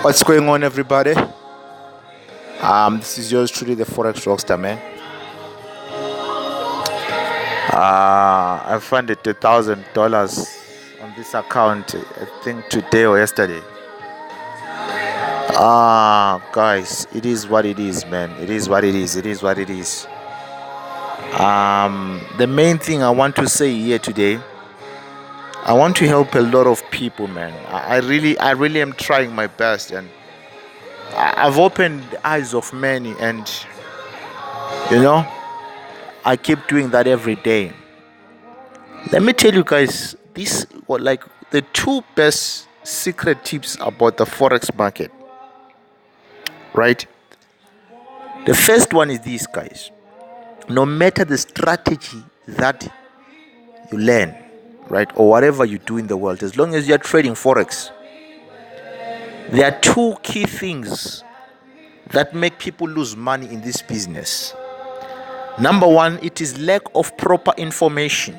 What's going on, everybody? This is yours truly, the Forex Rockstar, man. I funded $1,000 on this account, I think today or yesterday. Guys, it is what it is, man. It is what it is. It is what it is. The main thing I want to say here today, I want to help a lot of people, man. I really am trying my best, and I've opened the eyes of many, and I keep doing that every day. Let me tell you guys, this like the two best secret tips about the Forex market, right? The first one is this, guys. No matter the strategy that you learn, right, or whatever you do in the world, as long as you're trading Forex, there are two key things that make people lose money in this business. Number one, it is lack of proper information.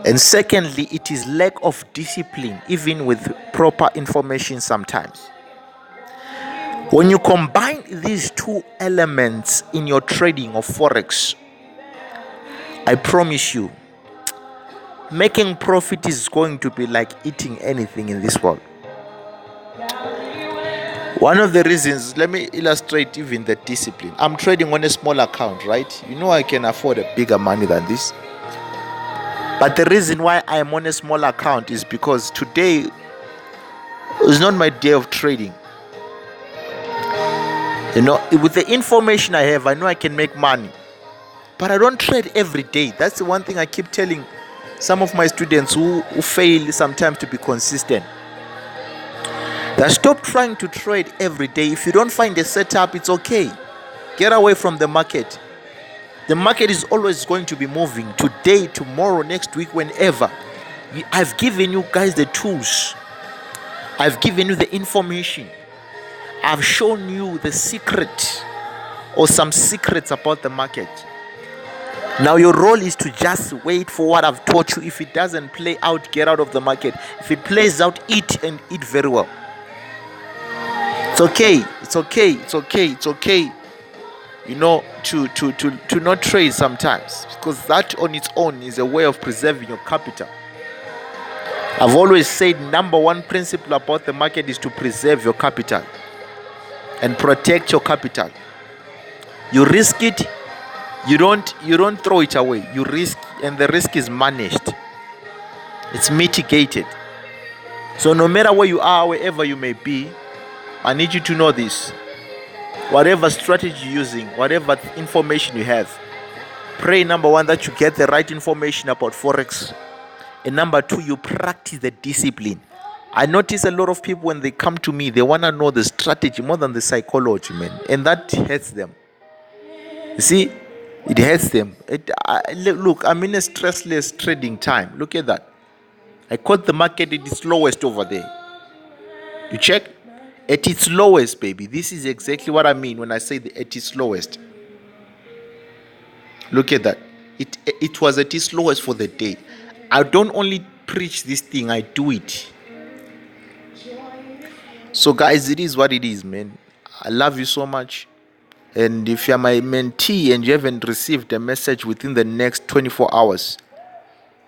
And secondly, it is lack of discipline, even with proper information sometimes. When you combine these two elements in your trading of Forex, I promise you, making profit is going to be like eating anything in this world. One of the reasons, let me illustrate even the discipline. I'm trading on a small account, right? I can afford a bigger money than this. But the reason why I am on a small account is because today is not my day of trading. With the information I have, I know I can make money. But I don't trade every day. That's the one thing I keep telling some of my students who fail sometimes to be consistent. That stop trying to trade every day. If you don't find a setup, it's okay. Get away from the market. The market is always going to be moving today, tomorrow, next week, whenever. I've given you guys the tools. I've given you the information. I've shown you the secret or some secrets about the market. Now your role is to just wait for what I've taught you. If it doesn't play out, get out of the market. If it plays out, eat and eat very well. It's okay. It's okay. It's okay. It's okay. To not trade sometimes, because that on its own is a way of preserving your capital. I've always said number one principle about the market is to preserve your capital and protect your capital. You risk it, you don't throw it away. You risk, and the risk is managed. It's mitigated. So no matter where you are, wherever you may be, I need you to know this. Whatever strategy you're using, whatever information you have, pray number one that you get the right information about Forex, and number two, you practice the discipline. I notice a lot of people, when they come to me, they want to know the strategy more than the psychology, man, and that hurts them. You see, it hurts them. Look, I'm in a stressless trading time. Look at that. I caught the market at its lowest over there. You check? At its lowest, baby. This is exactly what I mean when I say at its lowest. Look at that. It was at its lowest for the day. I don't only preach this thing, I do it. So guys, it is what it is, man. I love you so much. And if you're my mentee and you haven't received a message within the next 24 hours,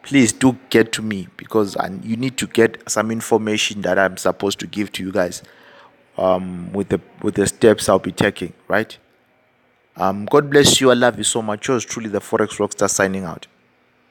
please do get to me, because you need to get some information that I'm supposed to give to you guys. With the steps I'll be taking, right? God bless you. I love you so much. Yours truly, the Forex Rockstar, signing out.